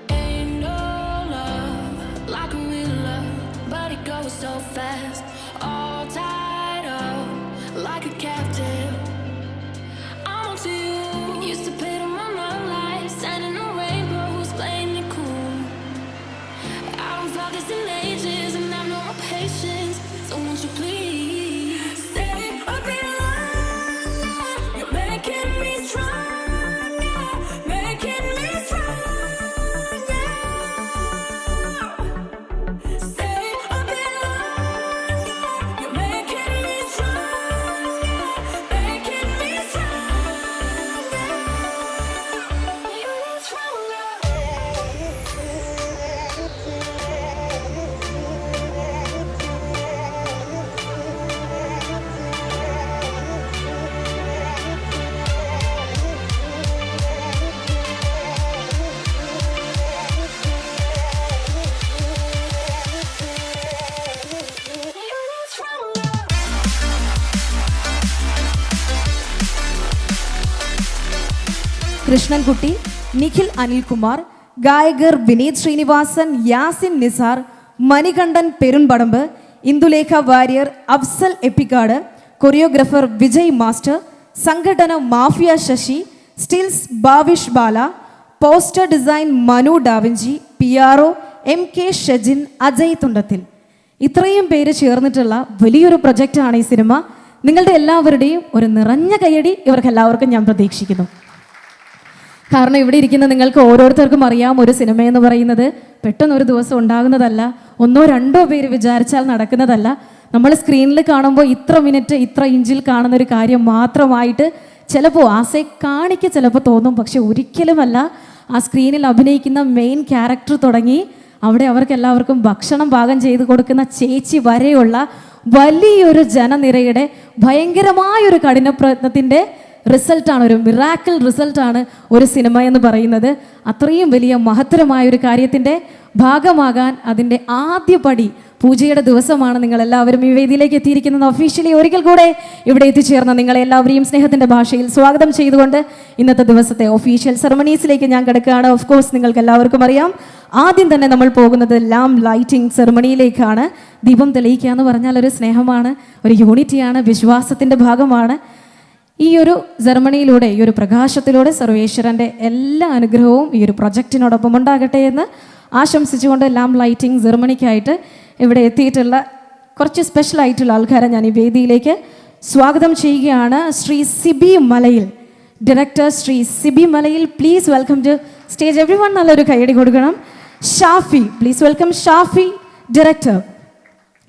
Ain't no love like a real love, but it goes so fast. All tied up like a captive. I'm on to you. Used to pay to my life, sending no rainbows, playing it cool. I don't thought this in ages, and I've no more patience. So won't you please stay a bit longer? You're making me stronger, making me stronger. Stay a bit longer. You're making me stronger, making me stronger. You need stronger. You need stronger. Krishnankutty, Nikhil Anilkumar, ഗായകർ Vineeth Sreenivasan, Yasin Nisar, Manikandan Perumbadamb, Indulekha Warrier, Afsal Eppikkad, choreographer Vijay master, സംഘടന mafia Sasi, stills Bhavish Bala, poster design Manu DaVinci, PRO MK Shajin, Ajay Thundathil. ഇത്രയും പേര് ചേർന്നിട്ടുള്ള വലിയൊരു പ്രൊജക്റ്റാണ് ഈ cinema. നിങ്ങളുടെ എല്ലാവരുടെയും ഒരു നിറഞ്ഞ കയ്യടി ഇവർക്ക് എല്ലാവർക്കും ഞാൻ പ്രതീക്ഷിക്കുന്നു. കാരണം ഇവിടെ ഇരിക്കുന്ന നിങ്ങൾക്ക് ഓരോരുത്തർക്കും അറിയാം, ഒരു സിനിമയെന്ന് പറയുന്നത് പെട്ടെന്നൊരു ദിവസം ഉണ്ടാകുന്നതല്ല, ഒന്നോ രണ്ടോ പേര് വിചാരിച്ചാൽ നടക്കുന്നതല്ല. നമ്മൾ സ്ക്രീനിൽ കാണുമ്പോൾ ഇത്ര മിനിറ്റ് ഇത്ര ഇഞ്ചിൽ കാണുന്ന ഒരു കാര്യം മാത്രമായിട്ട് ചിലപ്പോൾ കാണിക്ക് ചിലപ്പോൾ തോന്നും. പക്ഷെ ഒരിക്കലുമല്ല. ആ സ്ക്രീനിൽ അഭിനയിക്കുന്ന മെയിൻ ക്യാരക്ടർ തുടങ്ങി അവിടെ അവർക്ക് എല്ലാവർക്കും ഭക്ഷണം പാകം ചെയ്ത് കൊടുക്കുന്ന ചേച്ചി വരെയുള്ള വലിയൊരു ജനനിരയുടെ ഭയങ്കരമായൊരു കഠിനപ്രയത്നത്തിൻ്റെ റിസൾട്ടാണ്, ഒരു മിറാക്കിൾ റിസൾട്ടാണ് ഒരു സിനിമ എന്ന് പറയുന്നത്. അത്രയും വലിയ മഹത്തരമായൊരു കാര്യത്തിൻ്റെ ഭാഗമാകാൻ അതിൻ്റെ ആദ്യ പടി പൂജയുടെ ദിവസമാണ് നിങ്ങളെല്ലാവരും ഈ വേദിയിലേക്ക് എത്തിയിരിക്കുന്നത്. ഒഫീഷ്യലി ഒരിക്കൽ കൂടെ ഇവിടെ എത്തിച്ചേർന്ന നിങ്ങളെല്ലാവരെയും സ്നേഹത്തിൻ്റെ ഭാഷയിൽ സ്വാഗതം ചെയ്തുകൊണ്ട് ഇന്നത്തെ ദിവസത്തെ ഒഫീഷ്യൽ സെറമണീസിലേക്ക് ഞാൻ കിടക്കുകയാണ്. ഓഫ് കോഴ്സ് നിങ്ങൾക്ക് എല്ലാവർക്കും അറിയാം, ആദ്യം തന്നെ നമ്മൾ പോകുന്നത് ലാം ലൈറ്റിംഗ് സെറമണിയിലേക്കാണ്. ദീപം തെളിയിക്കുക എന്ന് പറഞ്ഞാൽ ഒരു സ്നേഹമാണ്, ഒരു യൂണിറ്റിയാണ്, വിശ്വാസത്തിൻ്റെ ഭാഗമാണ്. ഈ ഒരു സെറമണിയിലൂടെ, ഈ ഒരു പ്രകാശത്തിലൂടെ സർവേശ്വരൻ്റെ എല്ലാ അനുഗ്രഹവും ഈ ഒരു പ്രൊജക്റ്റിനോടൊപ്പം ഉണ്ടാകട്ടെ എന്ന് ആശംസിച്ചുകൊണ്ട് ലാം ലൈറ്റിംഗ് സെറമണിക്കായിട്ട് ഇവിടെ എത്തിയിട്ടുള്ള കുറച്ച് സ്പെഷ്യലായിട്ടുള്ള ആൾക്കാരെ ഞാൻ ഈ വേദിയിലേക്ക് സ്വാഗതം ചെയ്യുകയാണ്. ശ്രീ സിബി മലയിൽ, director Shri Sibi Malayil, please welcome to stage. Everyone നല്ലൊരു കൈയടി കൊടുക്കണം. Shafi, please welcome Shafi, director.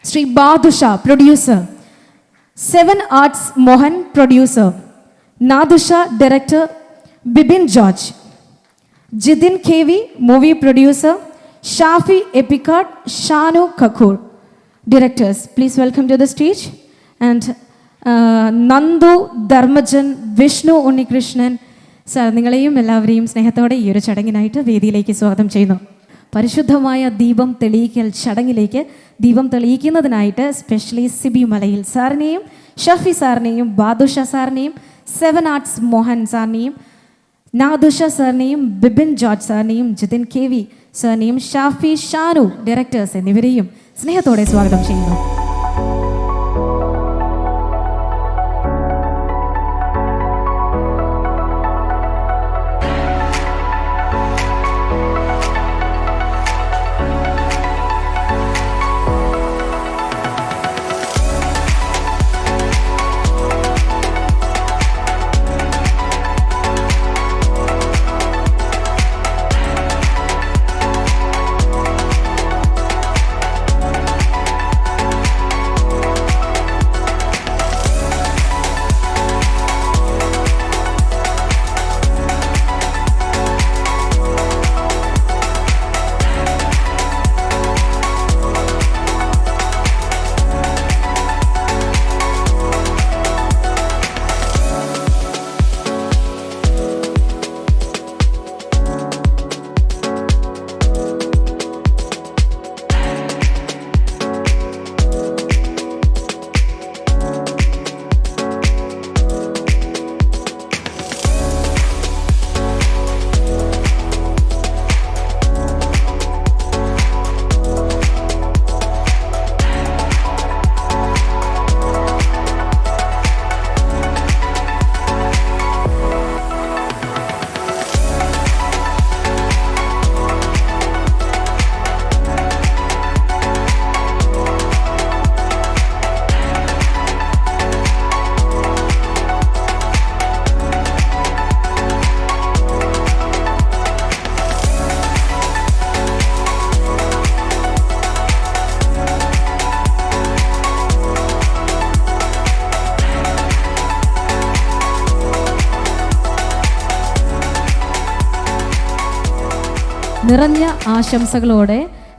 Shri Badusha, producer. 7 arts Mohan, producer. Nadusha, director. Bibin George. Jithin KV, movie producer. Shafi Eppikkad, Shanu Kakkur, directors. Please welcome to the stage. And Nandu Dharmajan, Vishnu Unnikrishnan sir, നിങ്ങളെയും എല്ലാവരെയും സ്നേഹത്തോടെ ഈ ഒരു ചടങ്ങിനായിട്ട് വേദിയിലേക്ക് സ്വാഗതം ചെയ്യുന്നു. പരിശുദ്ധമായ ദീപം തെളിയിക്കൽ ചടങ്ങിലേക്ക് ദീപം തെളിയിക്കുന്നതിനായിട്ട് സ്പെഷ്യലി സിബി മലയിൽ സാറിനെയും ഷഫി സാറിനെയും ബാദുഷ സാറിനെയും 7 ആർട്സ് മോഹൻ സാറിനെയും നാദുഷ സാറിനെയും ബിബിൻ ജോർജ് സാറിനെയും ജിതിൻ KV സാറിനെയും ഷാഫി, ഷാനു ഡയറക്ടേഴ്സ് എന്നിവരെയും സ്നേഹത്തോടെ സ്വാഗതം ചെയ്യുന്നു. നിറഞ്ഞ ആശംസകളോടെ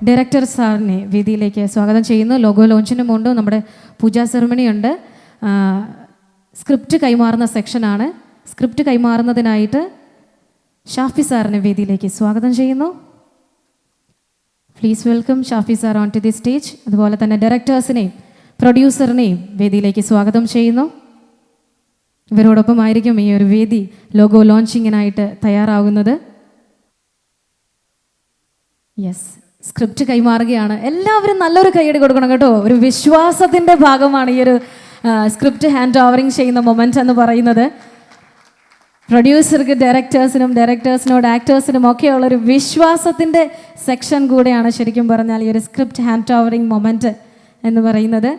ഡയറക്ടർ സാറിനെ വേദിയിലേക്ക് സ്വാഗതം ചെയ്യുന്നു. ലോഗോ ലോഞ്ചിന് മുമ്പ് നമ്മുടെ പൂജാ സെറമണി ഉണ്ട്. സ്ക്രിപ്റ്റ് കൈമാറുന്ന സെക്ഷനാണ്. സ്ക്രിപ്റ്റ് കൈമാറുന്നതിനായിട്ട് ഷാഫി സാറിനെ വേദിയിലേക്ക് സ്വാഗതം ചെയ്യുന്നു. Please welcome Shafi sir on to the stage. അതുപോലെ തന്നെ ഡയറക്ടേഴ്സിനെയും പ്രൊഡ്യൂസറിനെയും വേദിയിലേക്ക് സ്വാഗതം ചെയ്യുന്നു. ഇവരോടൊപ്പമായിരിക്കും ഈ ഒരു വേദി ലോഗോ ലോഞ്ചിങ്ങിനായിട്ട് തയ്യാറാകുന്നത്. യെസ്, സ്ക്രിപ്റ്റ് കൈമാറുകയാണ്. എല്ലാവരും നല്ലൊരു കൈയടി കൊടുക്കണം കേട്ടോ. ഒരു വിശ്വാസത്തിൻ്റെ ഭാഗമാണ് ഈ ഒരു സ്ക്രിപ്റ്റ് ഹാൻഡ് ഓവറിങ് ചെയ്യുന്ന മൊമെൻ്റ് എന്ന് പറയുന്നത്. പ്രൊഡ്യൂസർക്ക് ഡയറക്ടേഴ്സിനോട് ആക്ടേഴ്സിനും ഒക്കെയുള്ളൊരു വിശ്വാസത്തിൻ്റെ സെക്ഷൻ കൂടെയാണ് ശരിക്കും പറഞ്ഞാൽ ഈ ഒരു സ്ക്രിപ്റ്റ് ഹാൻഡ് ഓവറിങ് മൊമെൻ്റ് എന്ന് പറയുന്നത്.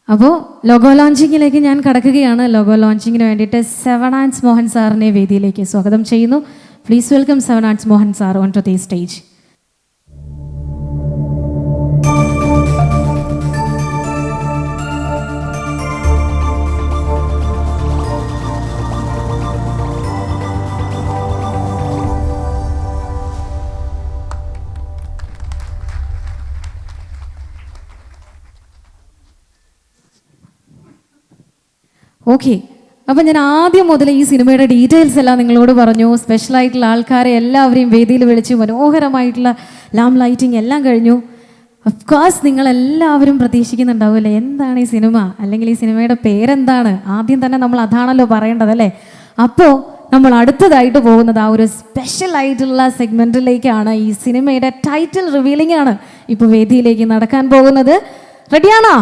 അപ്പോൾ ലോഗോ ലോഞ്ചിങ്ങിലേക്ക് ഞാൻ കടക്കുകയാണ്. ലോഗോ ലോഞ്ചിങ്ങിന് വേണ്ടിയിട്ട് സെവൻ ആൻഡ്സ് മോഹൻ സാറിനെ വേദിയിലേക്ക് സ്വാഗതം ചെയ്യുന്നു. Please welcome seven arts Mohan sir on to the stage. Okay, അപ്പം ഞാൻ ആദ്യം മുതൽ ഈ സിനിമയുടെ ഡീറ്റെയിൽസ് എല്ലാം നിങ്ങളോട് പറഞ്ഞു. സ്പെഷ്യലായിട്ടുള്ള ആൾക്കാരെ എല്ലാവരെയും വേദിയിൽ വിളിച്ച് മനോഹരമായിട്ടുള്ള ലാം ലൈറ്റിംഗ് എല്ലാം കഴിഞ്ഞു. അഫ്കോഴ്സ് നിങ്ങളെല്ലാവരും പ്രതീക്ഷിക്കുന്നുണ്ടാവില്ലേ എന്താണ് ഈ സിനിമ, അല്ലെങ്കിൽ ഈ സിനിമയുടെ പേരെന്താണ്? ആദ്യം തന്നെ നമ്മൾ അതാണല്ലോ പറയേണ്ടത് അല്ലേ. അപ്പോൾ നമ്മൾ അടുത്തതായിട്ട് പോകുന്നത് ആ ഒരു സ്പെഷ്യൽ ആയിട്ടുള്ള സെഗ്മെൻറ്റിലേക്കാണ്. ഈ സിനിമയുടെ ടൈറ്റിൽ റിവീലിംഗ് ആണ് ഇപ്പോൾ വേദിയിലേക്ക് നടക്കാൻ പോകുന്നത്. റെഡിയാണോ?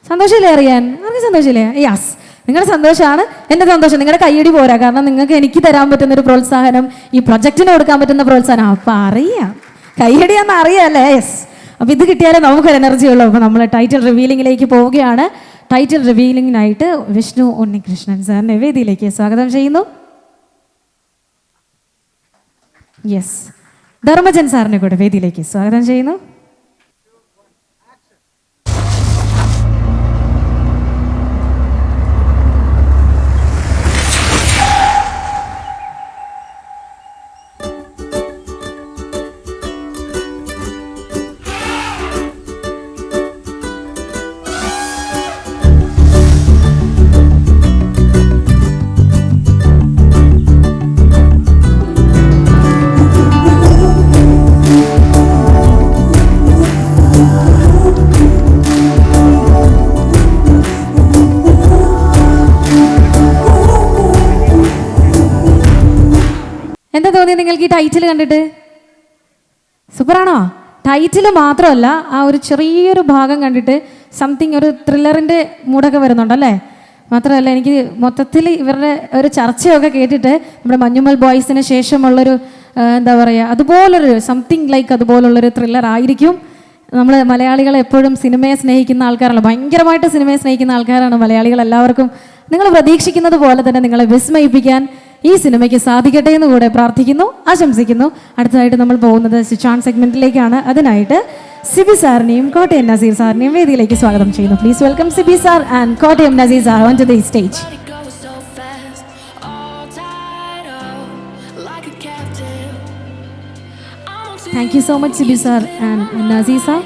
സന്തോഷമില്ലേ അറിയാൻ? ആർക്കും സന്തോഷമില്ലേ? യാസ്, നിങ്ങളുടെ സന്തോഷമാണ് എൻ്റെ സന്തോഷം. നിങ്ങളുടെ കയ്യടി പോരാ, കാരണം നിങ്ങൾക്ക് എനിക്ക് തരാൻ പറ്റുന്നൊരു പ്രോത്സാഹനം, ഈ പ്രൊജക്റ്റിന് കൊടുക്കാൻ പറ്റുന്ന പ്രോത്സാഹനം. അപ്പം അറിയാം, കയ്യടിയാന്ന് അറിയാമല്ലേ? യെസ്, അപ്പോൾ ഇത് കിട്ടിയാലേ നമുക്കൊരു എനർജി ഉള്ളൂ. അപ്പോൾ നമ്മൾ ടൈറ്റിൽ റിവീലിംഗിലേക്ക് പോവുകയാണ്. ടൈറ്റിൽ റിവീലിംഗിനായിട്ട് വിഷ്ണു ഉണ്ണികൃഷ്ണൻ സാറിനെ വേദിയിലേക്ക് സ്വാഗതം ചെയ്യുന്നു. യെസ്, ധർമ്മജൻ സാറിനെ കൂടെ വേദിയിലേക്ക് സ്വാഗതം ചെയ്യുന്നു. എന്താ തോന്നി നിങ്ങൾക്ക് ഈ ടൈറ്റിൽ കണ്ടിട്ട്? സൂപ്പറാണോ? ടൈറ്റിൽ മാത്രമല്ല, ആ ഒരു ചെറിയൊരു ഭാഗം കണ്ടിട്ട് സംതിങ് ഒരു ത്രില്ലറിൻ്റെ മൂടൊക്കെ വരുന്നുണ്ടല്ലേ. മാത്രമല്ല എനിക്ക് മൊത്തത്തിൽ ഇവരുടെ ഒരു ചർച്ചയൊക്കെ കേട്ടിട്ട് നമ്മുടെ മഞ്ഞുമൽ ബോയ്സിന് ശേഷമുള്ളൊരു എന്താ പറയുക, അതുപോലൊരു സംതിങ് ലൈക്ക് അതുപോലുള്ളൊരു ത്രില്ലർ ആയിരിക്കും. നമ്മൾ മലയാളികൾ എപ്പോഴും സിനിമയെ സ്നേഹിക്കുന്ന ആൾക്കാരാണ്, ഭയങ്കരമായിട്ട് സിനിമയെ സ്നേഹിക്കുന്ന ആൾക്കാരാണ് മലയാളികൾ എല്ലാവർക്കും. നിങ്ങൾ പ്രതീക്ഷിക്കുന്നത് പോലെ തന്നെ നിങ്ങളെ വിസ്മയിപ്പിക്കാൻ ഈ സിനിമയ്ക്ക് സാധിക്കട്ടെ എന്ന് കൂടെ പ്രാർത്ഥിക്കുന്നു, ആശംസിക്കുന്നു. അടുത്തതായിട്ട് നമ്മൾ പോകുന്നത് സ്വിച്ച് ഓൺ സെഗ്മെന്റിലേക്കാണ്. അതിനായിട്ട് സിബി സാറിനെയും കോട്ടയം നസീർ സാറിനെയും വേദിയിലേക്ക് സ്വാഗതം ചെയ്യുന്നു. Please welcome Sibi sir and Kottayam Nazeer sir on to the stage. Thank you so much Sibi sir and Nazeer sir.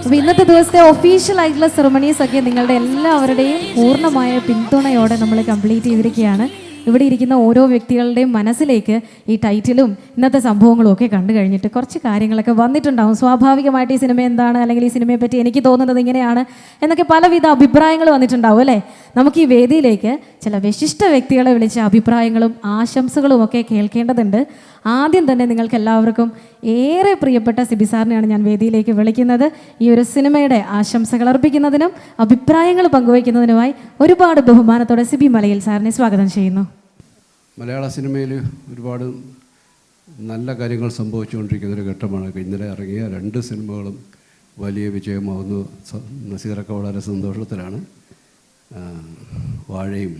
അപ്പോൾ ഇന്നത്തെ ദിവസത്തെ ഒഫീഷ്യൽ ആയിട്ടുള്ള സെറമണീസ് ഒക്കെ നിങ്ങളുടെ എല്ലാവരുടെയും പൂർണ്ണമായ പിന്തുണയോടെ നമ്മൾ കംപ്ലീറ്റ് ചെയ്തിരിക്കുകയാണ്. ഇവിടെ ഇരിക്കുന്ന ഓരോ വ്യക്തികളുടെയും മനസ്സിലേക്ക് ഈ ടൈറ്റിലും ഇന്നത്തെ സംഭവങ്ങളും ഒക്കെ കണ്ടു കഴിഞ്ഞിട്ട് കുറച്ച് കാര്യങ്ങളൊക്കെ വന്നിട്ടുണ്ടാവും. സ്വാഭാവികമായിട്ട് ഈ സിനിമ എന്താണ്, അല്ലെങ്കിൽ ഈ സിനിമയെ പറ്റി എനിക്ക് തോന്നുന്നത് ഇങ്ങനെയാണ് എന്നൊക്കെ പലവിധ അഭിപ്രായങ്ങൾ വന്നിട്ടുണ്ടാവും അല്ലേ. നമുക്ക് ഈ വേദിയിലേക്ക് ചില വിശിഷ്ട വ്യക്തികളെ വിളിച്ച അഭിപ്രായങ്ങളും ആശംസകളും ഒക്കെ കേൾക്കേണ്ടതുണ്ട്. ആദ്യം തന്നെ നിങ്ങൾക്ക് എല്ലാവർക്കും ഏറെ പ്രിയപ്പെട്ട സിബി സാറിനെയാണ് ഞാൻ വേദിയിലേക്ക് വിളിക്കുന്നത്. ഈ ഒരു സിനിമയുടെ ആശംസകൾ അർപ്പിക്കുന്നതിനും അഭിപ്രായങ്ങൾ പങ്കുവയ്ക്കുന്നതിനുമായി ഒരുപാട് ബഹുമാനത്തോടെ സിബി മലയിൽ സാറിനെ സ്വാഗതം ചെയ്യുന്നു. മലയാള സിനിമയിൽ ഒരുപാട് നല്ല കാര്യങ്ങൾ സംഭവിച്ചുകൊണ്ടിരിക്കുന്നൊരു ഘട്ടമാണ്. ഇന്നലെ ഇറങ്ങിയ 2 സിനിമകളും വലിയ വിജയമാവുന്നു. നസീറൊക്കെ വളരെ സന്തോഷത്തിലാണ്. വാഴയും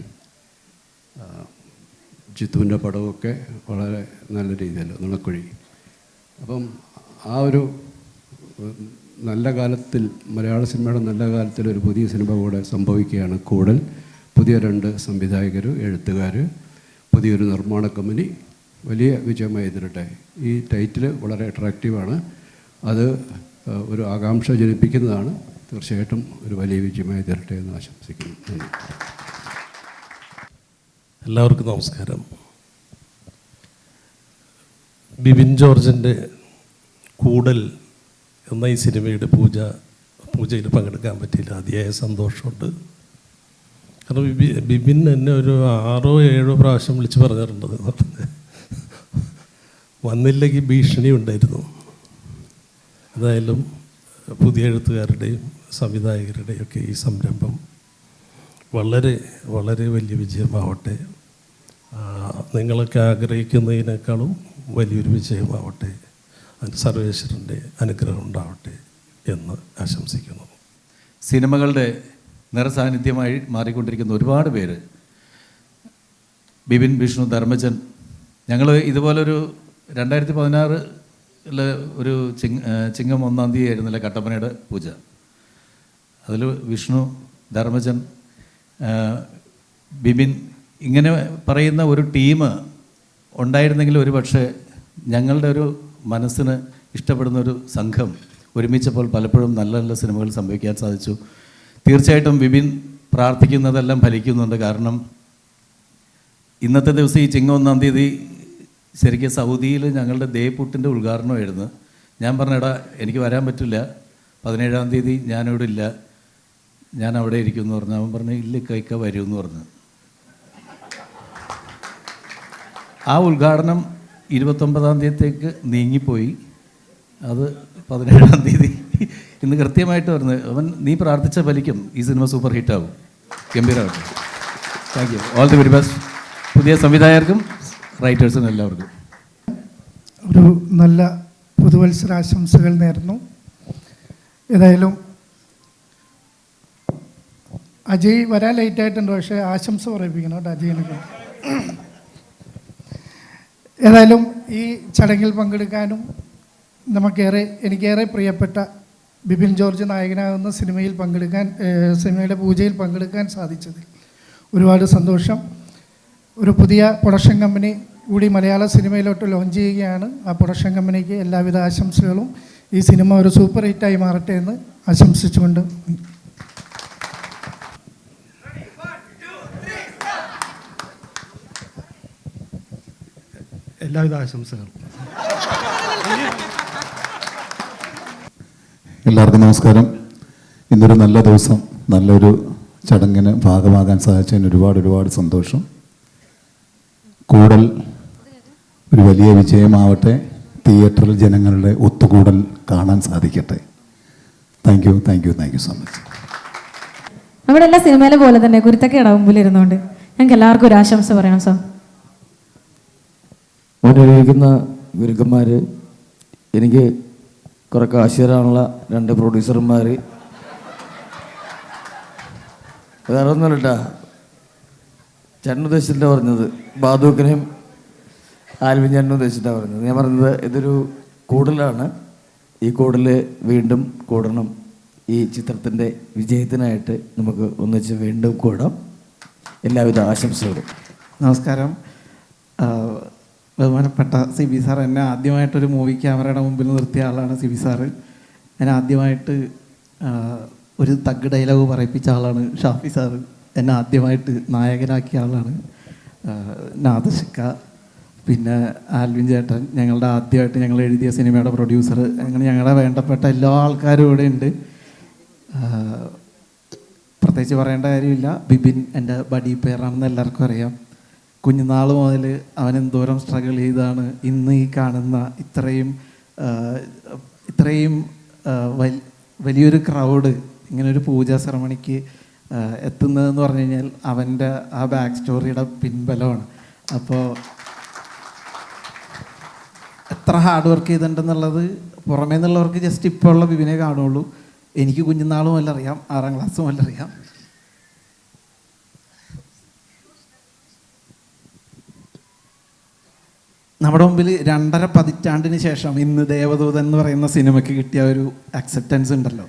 ജിത്തുവിൻ്റെ പടവുമൊക്കെ വളരെ നല്ല രീതിയിൽ നുണക്കുഴി. അപ്പം ആ ഒരു നല്ല കാലത്തിൽ, മലയാള സിനിമയുടെ നല്ല കാലത്തിൽ ഒരു പുതിയ സിനിമ കൂടെ സംഭവിക്കുകയാണ്. കൂടൽ, പുതിയ 2 സംവിധായകർ, എഴുത്തുകാർ, പുതിയൊരു നിർമ്മാണ കമ്പനി, വലിയ വിജയമായി തരട്ടെ. ഈ ടൈറ്റിൽ വളരെ അട്രാക്റ്റീവാണ്. അത് ഒരു ആകാംക്ഷ ജനിപ്പിക്കുന്നതാണ്. തീർച്ചയായിട്ടും ഒരു വലിയ വിജയമായി തരട്ടെ എന്ന് ആശംസിക്കുന്നു. നന്ദി. എല്ലാവർക്കും നമസ്കാരം. ബിബിൻ ജോർജിൻ്റെ കൂടൽ എന്ന ഈ സിനിമയുടെ പൂജയിൽ പങ്കെടുക്കാൻ പറ്റിയില്ല. അതിയായ സന്തോഷമുണ്ട്. കാരണം ബിബിൻ എന്നെ ഒരു 6-7 പ്രാവശ്യം വിളിച്ച് പറഞ്ഞിട്ടുണ്ട്. വന്നില്ലെങ്കിൽ ഭീഷണി ഉണ്ടായിരുന്നു. ഏതായാലും പുതിയ എഴുത്തുകാരുടെയും സംവിധായകരുടെയും ഒക്കെ ഈ സംരംഭം വളരെ വളരെ വലിയ വിജയമാവട്ടെ. നിങ്ങളൊക്കെ ആഗ്രഹിക്കുന്നതിനേക്കാളും വലിയൊരു വിജയമാവട്ടെ. അതിന് സർവേശ്വരൻ്റെ അനുഗ്രഹം ഉണ്ടാവട്ടെ എന്ന് ആശംസിക്കുന്നു. സിനിമകളുടെ നിറസാന്നിധ്യമായി മാറിക്കൊണ്ടിരിക്കുന്ന ഒരുപാട് പേര്, ബിബിൻ, വിഷ്ണു, ധർമ്മജൻ. ഞങ്ങൾ ഇതുപോലൊരു 2016 ഒരു ചിങ്ങം 1-ാം തീയതി ആയിരുന്നില്ല കട്ടപ്പനയുടെ പൂജ. അതിൽ വിഷ്ണു, ധർമ്മജൻ, ബിബിൻ ഇങ്ങനെ പറയുന്ന ഒരു ടീം ഉണ്ടായിരുന്നെങ്കിൽ ഒരു പക്ഷേ ഞങ്ങളുടെ ഒരു മനസ്സിന് ഇഷ്ടപ്പെടുന്ന ഒരു സംഘം ഒരുമിച്ചപ്പോൾ പലപ്പോഴും നല്ല നല്ല സിനിമകൾ സംഭവിക്കാൻ സാധിച്ചു. തീർച്ചയായിട്ടും ബിബിൻ പ്രാർത്ഥിക്കുന്നതെല്ലാം ഫലിക്കുന്നുണ്ട്. കാരണം ഇന്നത്തെ ദിവസം ഈ ചിങ്ങം 1-ാം തീയതി ശരിക്കും സൗദിയിൽ ഞങ്ങളുടെ ദേപുട്ടിൻ്റെ ഉദ്ഘാടനമായിരുന്നു. ഞാൻ പറഞ്ഞെടാ എനിക്ക് വരാൻ പറ്റില്ല, 17-ാം തീയതി ഞാനിവിടെ ഇല്ല, ഞാൻ അവിടെ ഇരിക്കുമെന്ന് പറഞ്ഞു. അവൻ പറഞ്ഞു ഇല്ല കൈക്ക വരുമെന്ന് പറഞ്ഞു. ആ ഉദ്ഘാടനം 29-ാം തീയതിക്ക് നീങ്ങിപ്പോയി. അത് 17-ാം തീയതി ഇന്ന് കൃത്യമായിട്ട് പറഞ്ഞു. അവൻ നീ പ്രാർത്ഥിച്ച ഫലിക്കും, ഈ സിനിമ സൂപ്പർ ഹിറ്റാവും, ഗംഭീരമായിട്ട്. Thank you. All the very best. പുതിയ സംവിധായകർക്കും റൈറ്റേഴ്സിനും എല്ലാവർക്കും ഒരു നല്ല പുതുവത്സരാശംസകൾ നേരുന്നു. ഏതായാലും അജയ് വരാൻ ലേറ്റായിട്ടുണ്ട്, പക്ഷേ ആശംസ പറയിപ്പിക്കണം കേട്ടോ അജയനൊക്കെ. ഏതായാലും ഈ ചടങ്ങിൽ പങ്കെടുക്കാനും എനിക്കേറെ പ്രിയപ്പെട്ട ബിബിൻ ജോർജ് നായകനാകുന്ന സിനിമയുടെ പൂജയിൽ പങ്കെടുക്കാൻ സാധിച്ചതിൽ ഒരുപാട് സന്തോഷം. ഒരു പുതിയ പ്രൊഡക്ഷൻ കമ്പനി കൂടി മലയാള സിനിമയിലോട്ട് ലോഞ്ച് ചെയ്യുകയാണ്. ആ പ്രൊഡക്ഷൻ കമ്പനിക്ക് എല്ലാവിധ ആശംസകളും. ഈ സിനിമ ഒരു സൂപ്പർ ഹിറ്റായി മാറട്ടെ എന്ന് ആശംസിച്ചുകൊണ്ട് എല്ലാവിധ ആശംസകളും. എല്ലാവർക്കും നമസ്കാരം. ഇന്നൊരു നല്ല ദിവസം, നല്ലൊരു ചടങ്ങിന് ഭാഗമാകാൻ സാധിച്ചതിന് ഒരുപാട് സന്തോഷം. കൂടൽ ഒരു വലിയ വിജയമാവട്ടെ. തിയേറ്ററിൽ ജനങ്ങളുടെ ഒത്തുകൂടൽ കാണാൻ സാധിക്കട്ടെ. Thank you so much. നമ്മുടെ എല്ലാ സിനിമയിലെ പോലെ തന്നെ കുരുത്തൊക്കെ ഇടവുമ്പിൽ ഇരുന്നുകൊണ്ട് ഞങ്ങൾക്ക് എല്ലാവർക്കും ഒരു ആശംസ പറയണം സാർ. മുന്നിലിരിക്കുന്ന ഗുരുക്കന്മാർ, എനിക്ക് കുറെ കാശ് തരാനുള്ള 2 പ്രൊഡ്യൂസർമാർ, വേറെ ഒന്നുമില്ല, ചേട്ടൻ ഉദ്ദേശിച്ചിട്ടാണ് പറഞ്ഞത്, ബാദുക്കനെയും ആൽവിൻ ചേട്ടൻ ഉദ്ദേശിച്ചിട്ടാണ് പറഞ്ഞത്. ഞാൻ പറഞ്ഞത് ഇതൊരു കൂടലാണ്. ഈ കൂടൽ വീണ്ടും കൂടണം. ഈ ചിത്രത്തിൻ്റെ വിജയത്തിനായിട്ട് നമുക്ക് ഒന്നിച്ച് വീണ്ടും കൂടാം. എല്ലാവിധ ആശംസകളും. നമസ്കാരം. ബഹുമാനപ്പെട്ട CB സാർ, എന്നെ ആദ്യമായിട്ടൊരു മൂവി ക്യാമറയുടെ മുമ്പിൽ നിർത്തിയ ആളാണ് CB സാറ്. എന്നെ ആദ്യമായിട്ട് ഒരു തഗ് ഡയലോഗ് പറയിപ്പിച്ച ആളാണ് ഷാഫി സാറ്. എന്നെ ആദ്യമായിട്ട് നായകനാക്കിയ ആളാണ് നാദശിക്ക. പിന്നെ ആൽവിൻ ചേട്ടൻ, ഞങ്ങളുടെ ആദ്യമായിട്ട് ഞങ്ങൾ എഴുതിയ സിനിമയുടെ പ്രൊഡ്യൂസർ. അങ്ങനെ ഞങ്ങളുടെ വേണ്ടപ്പെട്ട എല്ലാ ആൾക്കാരും ഇവിടെ ഉണ്ട്. പ്രത്യേകിച്ച് പറയേണ്ട കാര്യമില്ല. ബിബിൻ എൻ്റെ ബഡി പേരാണെന്ന് എല്ലാവർക്കും അറിയാം. കുഞ്ഞുനാൾ മുതൽ അവൻ എന്തോരം സ്ട്രഗിൾ ചെയ്താണ് ഇന്ന് ഈ കാണുന്ന ഇത്രയും വലിയൊരു ക്രൗഡ് ഇങ്ങനൊരു പൂജാ സെറമണിക്ക് എത്തുന്നതെന്ന് പറഞ്ഞു കഴിഞ്ഞാൽ അവൻ്റെ ആ ബാക്ക് സ്റ്റോറിയുടെ പിൻബലമാണ്. അപ്പോൾ എത്ര ഹാർഡ് വർക്ക് ചെയ്തിട്ടുണ്ടെന്നുള്ളത് പുറമേ നിന്നുള്ളവർക്ക് ജസ്റ്റ് ഇപ്പോൾ ഉള്ള ബിബിനെ കാണുള്ളൂ. എനിക്ക് കുഞ്ഞുനാൾ മുതൽ അറിയാം, 6ാം ക്ലാസ് മുതൽ അറിയാം. നമ്മുടെ മുമ്പിൽ 2.5 പതിറ്റാണ്ടിന് ശേഷം ഇന്ന് ദേവദൂതൻ എന്ന് പറയുന്ന സിനിമയ്ക്ക് കിട്ടിയ ഒരു അക്സെപ്റ്റൻസ് ഉണ്ടല്ലോ.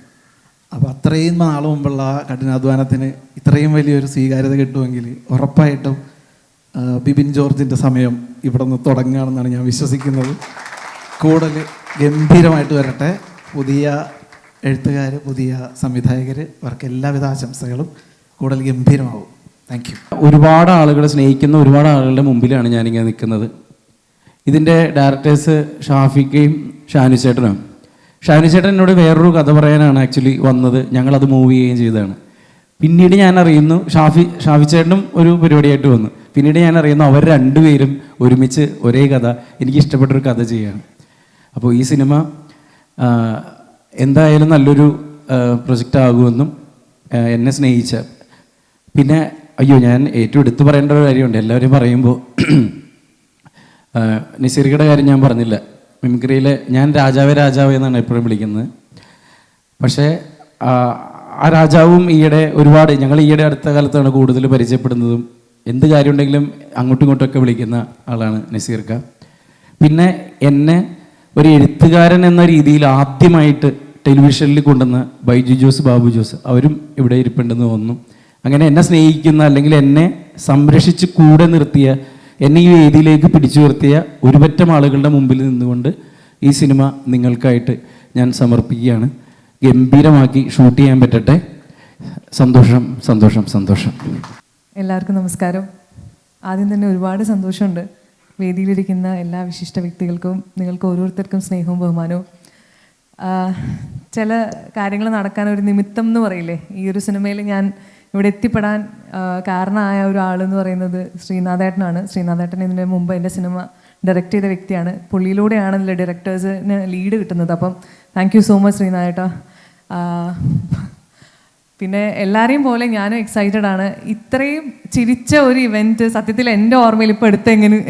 അപ്പോൾ അത്രയും നാൾ മുമ്പുള്ള കഠിനാധ്വാനത്തിന് ഇത്രയും വലിയൊരു സ്വീകാര്യത കിട്ടുമെങ്കിൽ ഉറപ്പായിട്ടും ബിബിൻ ജോർജിൻ്റെ സമയം ഇവിടെ നിന്ന് തുടങ്ങുകയാണെന്നാണ് ഞാൻ വിശ്വസിക്കുന്നത്. കൂടുതൽ ഗംഭീരമായിട്ട് വരട്ടെ. പുതിയ എഴുത്തുകാർ, പുതിയ സംവിധായകർ, അവർക്ക് എല്ലാവിധ ആശംസകളും. കൂടുതൽ ഗംഭീരമാവും. Thank you. ഒരുപാട് ആളുകളെ സ്നേഹിക്കുന്ന ഒരുപാട് ആളുകളുടെ മുമ്പിലാണ് ഞാനിങ്ങനെ നിൽക്കുന്നത്. ഇതിൻ്റെ ഡയറക്ടേഴ്സ് ഷാഫിക്കയും ഷാനു ചേട്ടനാണ്. ഷാനു ചേട്ടൻ എന്നോട് വേറൊരു കഥ പറയാനാണ് ആക്ച്വലി വന്നത്. ഞങ്ങളത് മൂവ് ചെയ്യുകയും ചെയ്തതാണ്. പിന്നീട് ഞാൻ അറിയുന്നു ഷാഫി ചേട്ടനും ഒരു പരിപാടിയായിട്ട് വന്നു. പിന്നീട് ഞാൻ അറിയുന്നു അവർ രണ്ടുപേരും ഒരുമിച്ച് ഒരേ കഥ, എനിക്ക് ഇഷ്ടപ്പെട്ടൊരു കഥ ചെയ്യുകയാണ്. അപ്പോൾ ഈ സിനിമ എന്തായാലും നല്ലൊരു പ്രൊജക്റ്റ് ആകുമെന്നും എന്നെ സ്നേഹിച്ച, പിന്നെ ഞാൻ ഏറ്റവും എടുത്തു പറയേണ്ട ഒരു കാര്യമുണ്ട്. എല്ലാവരും പറയുമ്പോൾ നസീറിയുടെ കാര്യം ഞാൻ പറഞ്ഞില്ല. മിമിക്രിയിൽ ഞാൻ രാജാവ് എന്നാണ് എപ്പോഴും വിളിക്കുന്നത്. പക്ഷേ ആ രാജാവും ഞങ്ങൾ ഈയിടെ അടുത്ത കാലത്താണ് കൂടുതൽ പരിചയപ്പെടുന്നതും. എന്ത് കാര്യം ഉണ്ടെങ്കിലും അങ്ങോട്ടും ഇങ്ങോട്ടുമൊക്കെ വിളിക്കുന്ന ആളാണ് നസീർക്ക. പിന്നെ എന്നെ ഒരു എഴുത്തുകാരൻ എന്ന രീതിയിൽ ആദ്യമായിട്ട് ടെലിവിഷനിൽ കൊണ്ടുവന്ന ബൈജു ജോസ്, ബാബു ജോസ്, അവരും ഇവിടെ ഇരിപ്പുണ്ടെന്ന് തോന്നുന്നു. അങ്ങനെ എന്നെ സ്നേഹിക്കുന്ന, അല്ലെങ്കിൽ എന്നെ സംരക്ഷിച്ച് കൂടെ നിർത്തിയ, എന്നെ ഈ വേദിയിലേക്ക് പിടിച്ചു നിർത്തിയ ഒരുപറ്റം ആളുകളുടെ മുമ്പിൽ നിന്നുകൊണ്ട് ഈ സിനിമ നിങ്ങൾക്കായിട്ട് ഞാൻ സമർപ്പിക്കുകയാണ്. ഗംഭീരമാക്കി ഷൂട്ട് ചെയ്യാൻ പറ്റട്ടെ. സന്തോഷം സന്തോഷം സന്തോഷം. എല്ലാവർക്കും നമസ്കാരം. ആദ്യം തന്നെ ഒരുപാട് സന്തോഷമുണ്ട് വേദിയിലിരിക്കുന്ന എല്ലാ വിശിഷ്ട വ്യക്തികൾക്കും, നിങ്ങൾക്ക് ഓരോരുത്തർക്കും സ്നേഹവും ബഹുമാനവും. ചില കാര്യങ്ങൾ നടക്കാൻ ഒരു നിമിത്തം എന്ന് പറയില്ലേ, ഈ ഒരു സിനിമയിൽ ഞാൻ ഇവിടെ എത്തിപ്പെടാൻ കാരണമായ ഒരാളെന്ന് പറയുന്നത് ശ്രീനാഥേട്ടനാണ്. ശ്രീനാഥേട്ടൻ ഇതിന് മുമ്പ് എൻ്റെ സിനിമ ഡയറക്റ്റ് ചെയ്ത വ്യക്തിയാണ്. പുള്ളിയിലൂടെയാണല്ലോ ഡയറക്ടേഴ്സിന് ലീഡ് കിട്ടുന്നത്. അപ്പം താങ്ക് യു സോ മച്ച് ശ്രീനാഥേട്ട. പിന്നെ എല്ലാവരെയും പോലെ ഞാനും എക്സൈറ്റഡ് ആണ്. ഇത്രയും ചിരിച്ച ഒരു ഇവൻറ്റ് സത്യത്തിൽ എൻ്റെ ഓർമ്മയിൽ ഇപ്പോൾ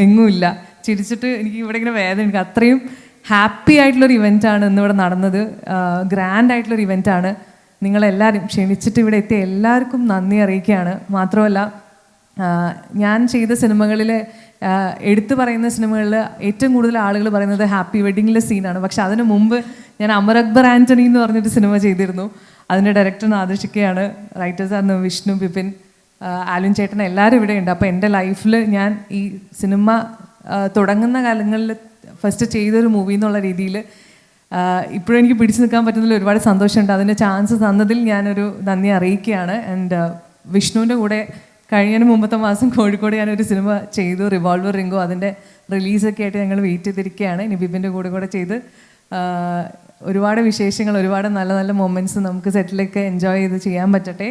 എങ്ങുമില്ല. ചിരിച്ചിട്ട് എനിക്ക് ഇവിടെ ഇങ്ങനെ വേദന, എനിക്ക് അത്രയും ഹാപ്പി ആയിട്ടുള്ളൊരു ഇവൻറ്റാണ് ഇന്നിവിടെ നടന്നത്. ഗ്രാൻഡ് ആയിട്ടുള്ളൊരു ഇവൻറ്റാണ്. നിങ്ങളെല്ലാവരും ക്ഷണിച്ചിട്ട് ഇവിടെ എത്തിയ എല്ലാവർക്കും നന്ദി അറിയിക്കുകയാണ്. മാത്രമല്ല, ഞാൻ ചെയ്ത സിനിമകളിൽ എടുത്തു പറയുന്ന സിനിമകളിൽ ഏറ്റവും കൂടുതൽ ആളുകൾ പറയുന്നത് ഹാപ്പി വെഡിങ്ങിലെ സീനാണ്. പക്ഷെ അതിനു മുമ്പ് ഞാൻ അമർ അക്ബർ ആൻ്റണി എന്ന് പറഞ്ഞൊരു സിനിമ ചെയ്തിരുന്നു. അതിൻ്റെ ഡയറക്ടർ ആദർശിക്കയാണ്, റൈറ്റേഴ്സാണ് വിഷ്ണു, ബിപിൻ, ആലുൻ ചേട്ടൻ, എല്ലാവരും ഇവിടെ ഉണ്ട്. അപ്പോൾ എൻ്റെ ലൈഫിൽ ഞാൻ ഈ സിനിമ തുടങ്ങുന്ന കാലങ്ങളിൽ ഫസ്റ്റ് ചെയ്തൊരു മൂവി എന്നുള്ള രീതിയിൽ ഇപ്പോഴും എനിക്ക് പിടിച്ചു നിൽക്കാൻ പറ്റുന്നതിൽ ഒരുപാട് സന്തോഷമുണ്ട്. അതിൻ്റെ ചാൻസ് തന്നതിൽ ഞാനൊരു നന്ദി അറിയിക്കുകയാണ്. ആൻഡ് വിഷ്ണുവിൻ്റെ കൂടെ കഴിഞ്ഞതിന് മുമ്പത്തെ മാസം കോഴിക്കോട് ഞാനൊരു സിനിമ ചെയ്തു, റിവോൾവർ റിംഗോ. അതിൻ്റെ റിലീസൊക്കെ ആയിട്ട് ഞങ്ങൾ വെയിറ്റ് ചെയ്തിരിക്കുകയാണ്. ഇനി ബിബിൻ്റെ കൂടെ ചെയ്ത് ഒരുപാട് വിശേഷങ്ങൾ, ഒരുപാട് നല്ല നല്ല മൊമെൻറ്റ്സ് നമുക്ക് സെറ്റിലൊക്കെ എൻജോയ് ചെയ്ത് ചെയ്യാൻ പറ്റട്ടെ.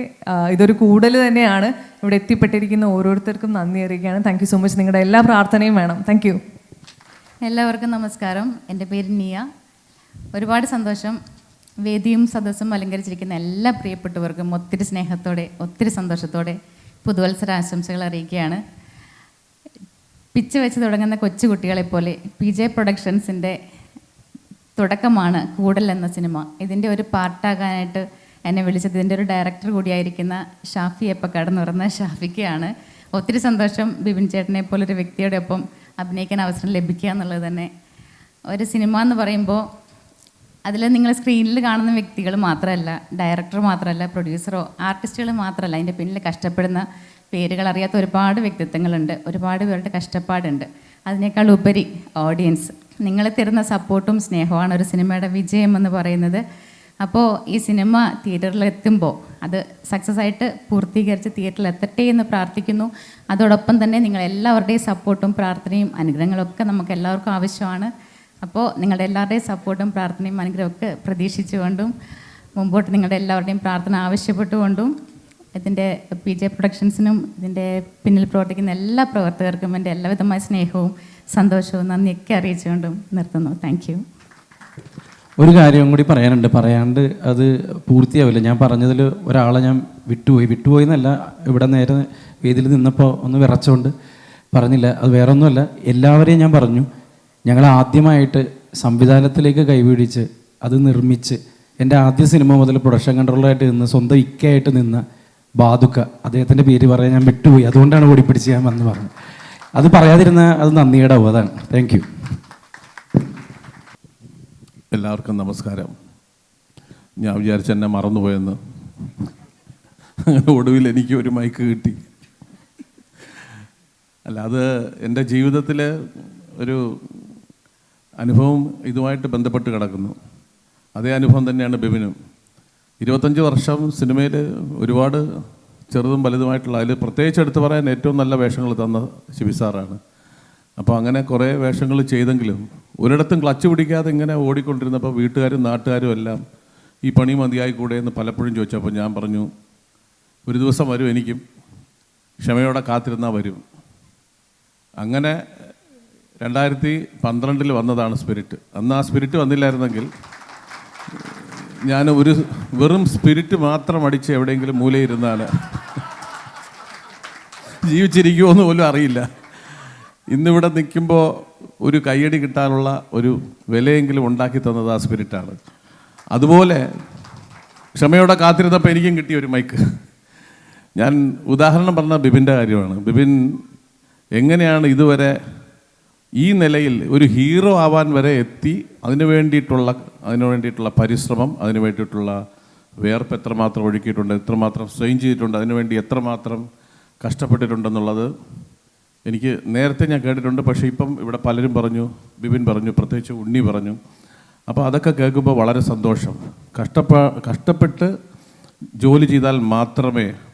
ഇതൊരു കൂടുതൽ തന്നെയാണ്. ഇവിടെ എത്തിപ്പെട്ടിരിക്കുന്ന ഓരോരുത്തർക്കും നന്ദി അറിയിക്കുകയാണ്. Thank you so much. നിങ്ങളുടെ എല്ലാ പ്രാർത്ഥനയും വേണം. Thank you. എല്ലാവർക്കും നമസ്കാരം. എൻ്റെ പേര് നിയ. ഒരുപാട് സന്തോഷം. വേദിയും സദസ്സും അലങ്കരിച്ചിരിക്കുന്ന എല്ലാ പ്രിയപ്പെട്ടവർക്കും ഒത്തിരി സ്നേഹത്തോടെ, ഒത്തിരി സന്തോഷത്തോടെ പുതുവത്സര ആശംസകൾ അറിയിക്കുകയാണ്. പിച്ച് വെച്ച് തുടങ്ങുന്ന കൊച്ചുകുട്ടികളെപ്പോലെ PJ പ്രൊഡക്ഷൻസിൻ്റെ തുടക്കമാണ് കൂടൽ എന്ന സിനിമ. ഇതിൻ്റെ ഒരു പാർട്ടാകാനായിട്ട് എന്നെ വിളിച്ചത് ഇതിൻ്റെ ഒരു ഡയറക്ടർ കൂടിയായിരിക്കുന്ന ഷാഫി എപ്പക്കാട് എന്ന് പറയുന്ന ഷാഫിക്കയാണ്. ഒത്തിരി സന്തോഷം ബിബിൻ ചേട്ടനെ പോലൊരു വ്യക്തിയുടെ ഒപ്പം അഭിനയിക്കാൻ അവസരം ലഭിക്കുക എന്നുള്ളത് തന്നെ. ഒരു സിനിമ എന്ന് പറയുമ്പോൾ അതിൽ നിങ്ങൾ സ്ക്രീനിൽ കാണുന്ന വ്യക്തികൾ മാത്രമല്ല, ഡയറക്ടർ മാത്രമല്ല, പ്രൊഡ്യൂസറോ ആർട്ടിസ്റ്റുകൾ മാത്രമല്ല, അതിൻ്റെ പിന്നിൽ കഷ്ടപ്പെടുന്ന പേരുകൾ അറിയാത്ത ഒരുപാട് വ്യക്തിത്വങ്ങളുണ്ട്, ഒരുപാട് പേരുടെ കഷ്ടപ്പാടുണ്ട്. അതിനേക്കാൾ ഉപരി ഓഡിയൻസ് നിങ്ങൾ തരുന്ന സപ്പോർട്ടും സ്നേഹമാണ് ഒരു സിനിമയുടെ വിജയം എന്ന് പറയുന്നത്. അപ്പോൾ ഈ സിനിമ തിയേറ്ററിലെത്തുമ്പോൾ അത് സക്സസ് ആയിട്ട് പൂർത്തീകരിച്ച് തിയേറ്ററിൽ എത്തട്ടെ എന്ന് പ്രാർത്ഥിക്കുന്നു. അതോടൊപ്പം തന്നെ നിങ്ങളെല്ലാവരുടെയും സപ്പോർട്ടും പ്രാർത്ഥനയും അനുഗ്രഹങ്ങളൊക്കെ നമുക്ക് എല്ലാവർക്കും ആവശ്യമാണ്. അപ്പോൾ നിങ്ങളുടെ എല്ലാവരുടെയും സപ്പോർട്ടും പ്രാർത്ഥനയും അനുഗ്രഹമൊക്കെ പ്രതീക്ഷിച്ചുകൊണ്ടും മുമ്പോട്ട് നിങ്ങളുടെ എല്ലാവരുടെയും പ്രാർത്ഥന ആവശ്യപ്പെട്ടുകൊണ്ടും ഇതിൻ്റെ PJ പ്രൊഡക്ഷൻസിനും ഇതിൻ്റെ പിന്നിൽ പ്രവർത്തിക്കുന്ന എല്ലാ പ്രവർത്തകർക്കും എൻ്റെ എല്ലാവിധമായ സ്നേഹവും സന്തോഷവും നന്ദിയൊക്കെ അറിയിച്ചുകൊണ്ടും നിർത്തുന്നു. Thank you. ഒരു കാര്യം കൂടി പറയാനുണ്ട്, പറയാണ്ട് അത് പൂർത്തിയാവില്ല. ഞാൻ പറഞ്ഞതിൽ ഒരാളെ ഞാൻ വിട്ടുപോയി എന്നല്ല, ഇവിടെ നേരെ വേദിയിൽ നിന്നപ്പോൾ ഒന്ന് വിറച്ചുകൊണ്ട് പറഞ്ഞില്ല. അത് വേറെ ഒന്നുമല്ല, എല്ലാവരെയും ഞാൻ പറഞ്ഞു. ഞങ്ങൾ ആദ്യമായിട്ട് സംവിധാനത്തിലേക്ക് കൈപിടിച്ച് അത് നിർമ്മിച്ച് എൻ്റെ ആദ്യ സിനിമ മുതൽ പ്രൊഡക്ഷൻ കൺട്രോളറായിട്ട് നിന്ന് സ്വന്തം ഇക്കയായിട്ട് നിന്ന ബാദുക്ക, അദ്ദേഹത്തിൻ്റെ പേര് പറയാൻ ഞാൻ വിട്ടുപോയി, അതുകൊണ്ടാണ് ഓടിപ്പിടിച്ച് ഞാൻ വന്ന് പറഞ്ഞു. അത് പറയാതിരുന്ന അത് നന്ദിയുണ്ടാവും. അതാണ്. Thank you. എല്ലാവർക്കും നമസ്കാരം. ഞാൻ വിചാരിച്ച എന്നെ മറന്നുപോയെന്ന്. അങ്ങനെ ഒടുവിൽ എനിക്ക് ഒരു മൈക്ക് കിട്ടി. അല്ല, അത് എൻ്റെ ജീവിതത്തിൽ ഒരു അനുഭവം ഇതുമായിട്ട് ബന്ധപ്പെട്ട് കിടക്കുന്നു. അതേ അനുഭവം തന്നെയാണ് ബിബിനും. 25 വർഷം സിനിമയിൽ ഒരുപാട് ചെറുതും വലുതുമായിട്ടുള്ള, അതിൽ പ്രത്യേകിച്ച് എടുത്ത് പറയാൻ ഏറ്റവും നല്ല വേഷങ്ങൾ തന്ന ശിവി സാറാണ്. അപ്പോൾ അങ്ങനെ കുറേ വേഷങ്ങൾ ചെയ്തെങ്കിലും ഒരിടത്തും ക്ലച്ച് പിടിക്കാതെ ഇങ്ങനെ ഓടിക്കൊണ്ടിരുന്നപ്പോൾ വീട്ടുകാരും നാട്ടുകാരും എല്ലാം ഈ പണി മതിയായിക്കൂടെ എന്ന് പലപ്പോഴും ചോദിച്ചപ്പോൾ ഞാൻ പറഞ്ഞു, ഒരു ദിവസം വരും, എനിക്കും ക്ഷമയോടെ കാത്തിരുന്നാൽ വരും. അങ്ങനെ 2012 വന്നതാണ് സ്പിരിറ്റ്. അന്ന് ആ സ്പിരിറ്റ് വന്നില്ലായിരുന്നെങ്കിൽ ഞാൻ വെറും സ്പിരിറ്റ് മാത്രം അടിച്ച് എവിടെയെങ്കിലും മൂലയിരുന്നാണ് ജീവിച്ചിരിക്കുമോ എന്ന് പോലും അറിയില്ല. ഇന്നിവിടെ നിൽക്കുമ്പോൾ ഒരു കയ്യടി കിട്ടാനുള്ള ഒരു വിലയെങ്കിലും ഉണ്ടാക്കി തന്നത് ആ സ്പിരിറ്റാണ്. അതുപോലെ ക്ഷമയോടെ കാത്തിരുന്നപ്പോൾ എനിക്കും കിട്ടിയ ഒരു മൈക്ക്. ഞാൻ ഉദാഹരണം പറഞ്ഞ ബിബിൻ്റെ കാര്യമാണ്. ബിബിൻ എങ്ങനെയാണ് ഇതുവരെ ഈ നിലയിൽ ഒരു ഹീറോ ആവാൻ വരെ എത്തി, അതിനു വേണ്ടിയിട്ടുള്ള പരിശ്രമം, അതിനു വേണ്ടിയിട്ടുള്ള വേർപ്പ് എത്രമാത്രം ഒഴുക്കിയിട്ടുണ്ട്, എത്രമാത്രം സ്ട്രെയിൻ ചെയ്തിട്ടുണ്ട്, അതിനുവേണ്ടി എത്രമാത്രം കഷ്ടപ്പെട്ടിട്ടുണ്ടെന്നുള്ളത് എനിക്ക് നേരത്തെ ഞാൻ കേട്ടിട്ടുണ്ട്. പക്ഷേ ഇപ്പം ഇവിടെ പലരും പറഞ്ഞു, ബിബിൻ പറഞ്ഞു, പ്രത്യേകിച്ച് ഉണ്ണി പറഞ്ഞു. അപ്പോൾ അതൊക്കെ കേൾക്കുമ്പോൾ വളരെ സന്തോഷം. കഷ്ടപ്പെട്ട് ജോലി ചെയ്താൽ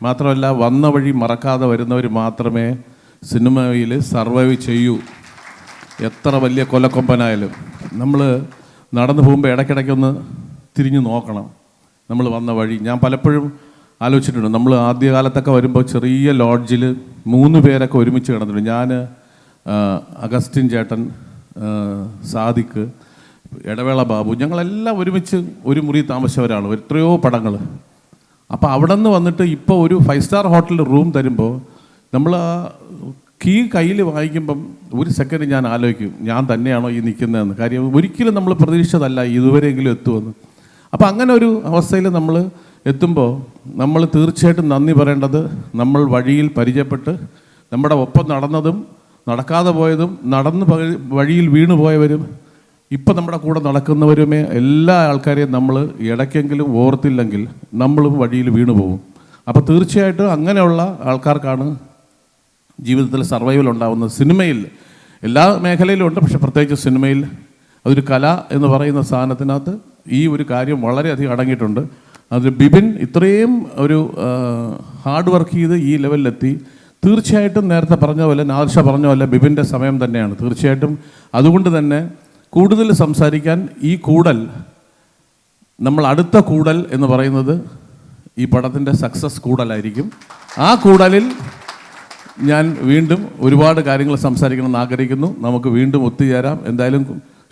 മാത്രമല്ല വന്ന വഴി മറക്കാതെ വരുന്നവർ മാത്രമേ സിനിമയിൽ സർവൈവ് ചെയ്യൂ. എത്ര വലിയ കൊലക്കൊമ്പനായാലും നമ്മൾ നടന്നു പോകുമ്പോൾ ഇടയ്ക്കിടയ്ക്കൊന്ന് തിരിഞ്ഞു നോക്കണം നമ്മൾ വന്ന വഴി. ഞാൻ പലപ്പോഴും ആലോചിച്ചിട്ടുണ്ട്, നമ്മൾ ആദ്യകാലത്തൊക്കെ വരുമ്പോൾ ചെറിയ ലോഡ്ജിൽ 3 പേരൊക്കെ ഒരുമിച്ച് കിടന്നിട്ടുണ്ട്. ഞാൻ, അഗസ്റ്റിൻ ചേട്ടൻ, സാദിഖ്, ഇടവേള ബാബു, ഞങ്ങളെല്ലാം ഒരുമിച്ച് ഒരു മുറി താമസിച്ചവരാണ്, എത്രയോ പടങ്ങൾ. അപ്പോൾ അവിടെ നിന്ന് വന്നിട്ട് ഇപ്പോൾ ഒരു 5 സ്റ്റാർ ഹോട്ടലിൽ റൂം തരുമ്പോൾ നമ്മൾ ആ കീ കയ്യിൽ വാങ്ങിക്കുമ്പം ഒരു സെക്കൻഡ് ഞാൻ ആലോചിക്കും, ഞാൻ തന്നെയാണോ ഈ നിൽക്കുന്നതെന്ന്. കാര്യം ഒരിക്കലും നമ്മൾ പ്രതീക്ഷിച്ചതല്ല ഇതുവരെയെങ്കിലും എത്തുമെന്ന്. അപ്പോൾ അങ്ങനെ ഒരു അവസ്ഥയിൽ നമ്മൾ എത്തുമ്പോൾ നമ്മൾ തീർച്ചയായിട്ടും നന്ദി പറയേണ്ടത് നമ്മൾ വഴിയിൽ പരിചയപ്പെട്ട് നമ്മുടെ ഒപ്പം നടന്നതും നടക്കാതെ പോയതും വഴിയിൽ വീണു പോയവരും ഇപ്പം നമ്മുടെ കൂടെ നടക്കുന്നവരുമേ എല്ലാ ആൾക്കാരെയും നമ്മൾ ഇടയ്ക്കെങ്കിലും ഓർത്തില്ലെങ്കിൽ നമ്മളും വഴിയിൽ വീണു പോകും. അപ്പോൾ തീർച്ചയായിട്ടും അങ്ങനെയുള്ള ആൾക്കാർക്കാണ് ജീവിതത്തിൽ സർവൈവൽ ഉണ്ടാകുന്നത്. സിനിമയിൽ എല്ലാ മേഖലയിലും ഉണ്ട്, പക്ഷെ പ്രത്യേകിച്ച് സിനിമയിൽ അതൊരു കല എന്ന് പറയുന്ന സാധനത്തിനകത്ത് ഈ ഒരു കാര്യം വളരെയധികം അടങ്ങിയിട്ടുണ്ട്. അത് ബിബിൻ ഇത്രയും ഒരു ഹാർഡ് വർക്ക് ചെയ്ത് ഈ ലെവലിലെത്തി. തീർച്ചയായിട്ടും നേരത്തെ പറഞ്ഞ പോലെ, നാദിർഷ പറഞ്ഞ പോലെ ബിബിൻ്റെ സമയം തന്നെയാണ് തീർച്ചയായിട്ടും. അതുകൊണ്ട് തന്നെ കൂടുതൽ സംസാരിക്കാൻ ഈ കൂടൽ, നമ്മൾ അടുത്ത കൂടൽ എന്ന് പറയുന്നത് ഈ പടത്തിൻ്റെ സക്സസ് കൂടലായിരിക്കും. ആ കൂടലിൽ ഞാൻ വീണ്ടും ഒരുപാട് കാര്യങ്ങൾ സംസാരിക്കണമെന്ന് ആഗ്രഹിക്കുന്നു. നമുക്ക് വീണ്ടും ഒത്തുചേരാം. എന്തായാലും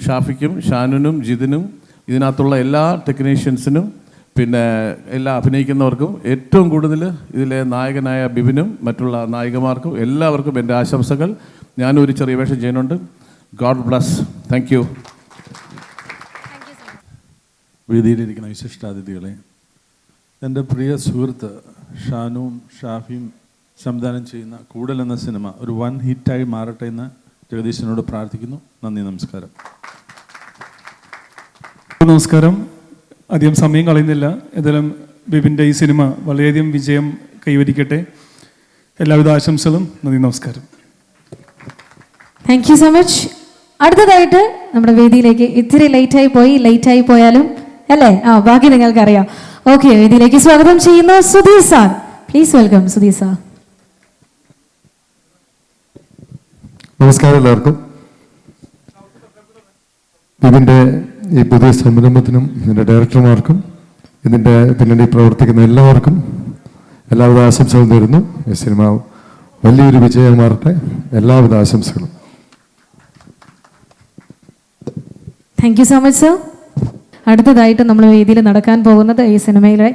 ഷാഫിക്കും ഷാനുനും ജിതിനും ഇതിനകത്തുള്ള എല്ലാ ടെക്നീഷ്യൻസിനും പിന്നെ എല്ലാ അഭിനയിക്കുന്നവർക്കും ഏറ്റവും കൂടുതൽ ഇതിലെ നായകനായ ബിബിനും മറ്റുള്ള നായികമാർക്കും എല്ലാവർക്കും എൻ്റെ ആശംസകൾ. ഞാനൊരു ചെറിയ വേഷം ചെയ്യുന്നുണ്ട്. God bless. Thank you. വേദിയിലിരിക്കുന്ന വിശിഷ്ടാതിഥികളെ, എൻ്റെ പ്രിയ സുഹൃത്ത് ഷാനുവും ഷാഫിയും സംവിധാനം ചെയ്യുന്ന കൂടൽ എന്ന സിനിമ ഒരു വൺ ഹിറ്റായി മാറട്ടെ എന്ന് ജഗദീശനോട് പ്രാർത്ഥിക്കുന്നു. നന്ദി, നമസ്കാരം. നമസ്കാരം. അധികം സമയം കളയുന്നില്ല. ഏതായാലും ബിബിൻ്റെ ഈ സിനിമ വളരെയധികം വിജയം കൈവരിക്കട്ടെ. എല്ലാവിധ ആശംസകളും. നന്ദി, നമസ്കാരം. Thank you so much. അടുത്തതായിട്ട് നമ്മുടെ വേദിയിലേക്ക് ഇത്തിരി ലേറ്റായി പോയാലും അല്ലേ, ബാക്കി നിങ്ങൾക്കറിയാം. ഓക്കെ, വേദിയിലേക്ക് സ്വാഗതം ചെയ്യുന്നു Sudheer sir. Please welcome Sudheer sir. നമസ്കാരം എല്ലാവർക്കും. ഇതിൻ്റെ ഈ പുതിയ സംരംഭത്തിനും ഇതിൻ്റെ ഡയറക്ടർമാർക്കും ഇതിൻ്റെ പിന്നണി പ്രവർത്തിക്കുന്ന എല്ലാവർക്കും എല്ലാവിധ ആശംസകളും തരുന്നു. ഈ സിനിമ വലിയൊരു വിജയമാറട്ടെ. എല്ലാവിധ ആശംസകളും. Thank you so much sir. അടുത്തതായിട്ട് നമ്മൾ വേദിയിൽ നടക്കാൻ പോകുന്നത് ഈ സിനിമയിലെ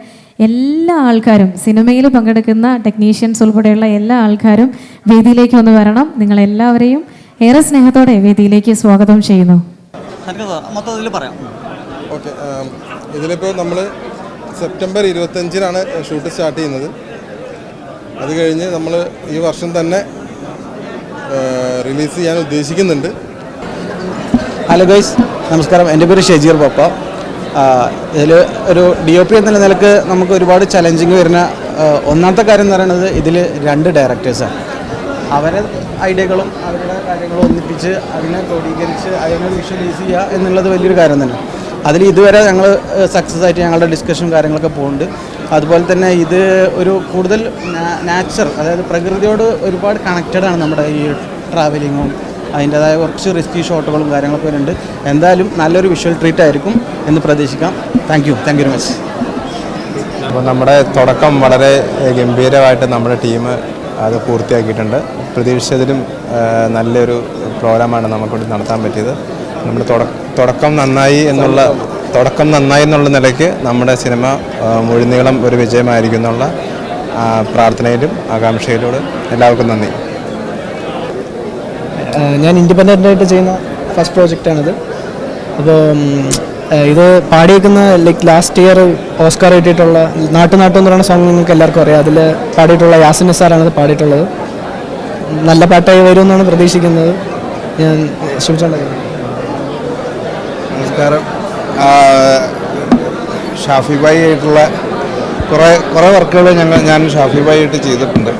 എല്ലാ ആൾക്കാരും, സിനിമയിൽ പങ്കെടുക്കുന്ന ടെക്നീഷ്യൻസ് ഉൾപ്പെടെയുള്ള എല്ലാ ആൾക്കാരും വേദിയിലേക്ക് ഒന്ന് വരണം. നിങ്ങളെല്ലാവരെയും ഏറെ സ്നേഹത്തോടെ വേദിയിലേക്ക് സ്വാഗതം ചെയ്യുന്നു. മൊത്തത്തിൽ പറയാം. ഓക്കെ, ഇതിലിപ്പോൾ നമ്മൾ സെപ്റ്റംബർ 25-നാണ് ഷൂട്ട് സ്റ്റാർട്ട് ചെയ്യുന്നത്. അത് കഴിഞ്ഞ് നമ്മൾ ഈ വർഷം തന്നെ റിലീസ് ചെയ്യാൻ ഉദ്ദേശിക്കുന്നുണ്ട്. ഹലോ ഗൈസ്, നമസ്കാരം. എൻ്റെ പേര് ഷെജീർ പപ്പ. ഇതിൽ ഒരു DOP എന്ന നിലക്ക് നമുക്ക് ഒരുപാട് ചലഞ്ചിങ് വരുന്ന ഒന്നാമത്തെ കാര്യം എന്ന് പറയുന്നത് ഇതിൽ 2 ഡയറക്ടേഴ്സാണ്. അവരെ ഐഡിയകളും അവരുടെ കാര്യങ്ങളും ഒന്നിപ്പിച്ച് അതിനെ ക്രോഡീകരിച്ച് അതിനെ വിഷ്വലൈസ് ചെയ്യുക എന്നുള്ളത് വലിയൊരു കാര്യം തന്നെ. അതിൽ ഇതുവരെ ഞങ്ങൾ സക്സസ് ആയിട്ട് ഞങ്ങളുടെ ഡിസ്കഷനും കാര്യങ്ങളൊക്കെ പോകുന്നുണ്ട്. അതുപോലെ തന്നെ ഇത് ഒരു കൂടുതൽ നാച്ചർ, അതായത് പ്രകൃതിയോട് ഒരുപാട് കണക്റ്റഡ് ആണ് നമ്മുടെ ഈ ട്രാവലിങ്ങും. അതിൻ്റേതായ കുറച്ച് റിസ്കി ഷോട്ടുകളും കാര്യങ്ങളൊക്കെ വരുന്നുണ്ട്. എന്തായാലും നല്ലൊരു വിഷ്വൽ ട്രീറ്റ് ആയിരിക്കും എന്ന് പ്രതീക്ഷിക്കാം. Thank you very much. അപ്പോൾ നമ്മുടെ തുടക്കം വളരെ ഗംഭീരമായിട്ട് നമ്മുടെ ടീം അത് പൂർത്തിയാക്കിയിട്ടുണ്ട്. പ്രതീക്ഷിച്ചതിലും നല്ലൊരു പ്രോഗ്രാമാണ് നമുക്കിവിടെ നടത്താൻ പറ്റിയത്. നമ്മുടെ തുടക്കം നന്നായി എന്നുള്ള നിലയ്ക്ക് നമ്മുടെ സിനിമ മുഴുനീളം ഒരു വിജയമായിരിക്കും എന്നുള്ള പ്രാർത്ഥനയിലും ആകാംക്ഷയിലൂടെ എല്ലാവർക്കും നന്ദി. ഞാൻ ഇൻഡിപെൻഡൻ്റായിട്ട് ചെയ്യുന്ന ഫസ്റ്റ് പ്രോജക്റ്റാണിത്. അപ്പോൾ ഇത് പാടിയേക്കുന്ന ലാസ്റ്റ് ഇയർ ഓസ്കാർ കിട്ടിയിട്ടുള്ള നാട്ടു എന്ന് പറയുന്ന സോങ് നിങ്ങൾക്ക് എല്ലാവർക്കും അറിയാം. അതിൽ പാടിയിട്ടുള്ള യാസിൻ നിസാറാണ് ഇത് പാടിയിട്ടുള്ളത്. നല്ല പാട്ടായി വരുമെന്നാണ് പ്രതീക്ഷിക്കുന്നത്. ഞാൻ ശ്രമിച്ചുകൊണ്ടിരിക്കുന്നത്. നമസ്കാരം. ഷാഫി ഭായി ആയിട്ടുള്ള കുറേ വർക്കുകൾ ഞാൻ ഷാഫി ഭായി ആയിട്ട് ചെയ്തിട്ടുണ്ട്.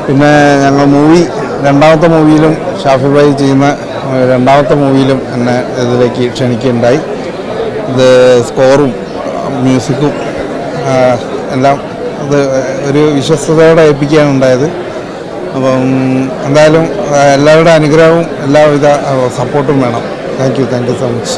പിന്നെ ഞങ്ങൾ രണ്ടാമത്തെ മൂവിയിലും ഷാഫി ഭായി ചെയ്യുന്ന രണ്ടാമത്തെ മൂവിയിലും എന്നെ ഇതിലേക്ക് ക്ഷണിക്കുകയുണ്ടായി. ഇത് സ്കോറും മ്യൂസിക്കും എല്ലാം അത് ഒരു വിശ്വസ്തയോടെ ഏൽപ്പിക്കുകയാണ് ഉണ്ടായത്. അപ്പം എന്തായാലും എല്ലാവരുടെ അനുഗ്രഹവും എല്ലാവിധ സപ്പോർട്ടും വേണം. Thank you so much.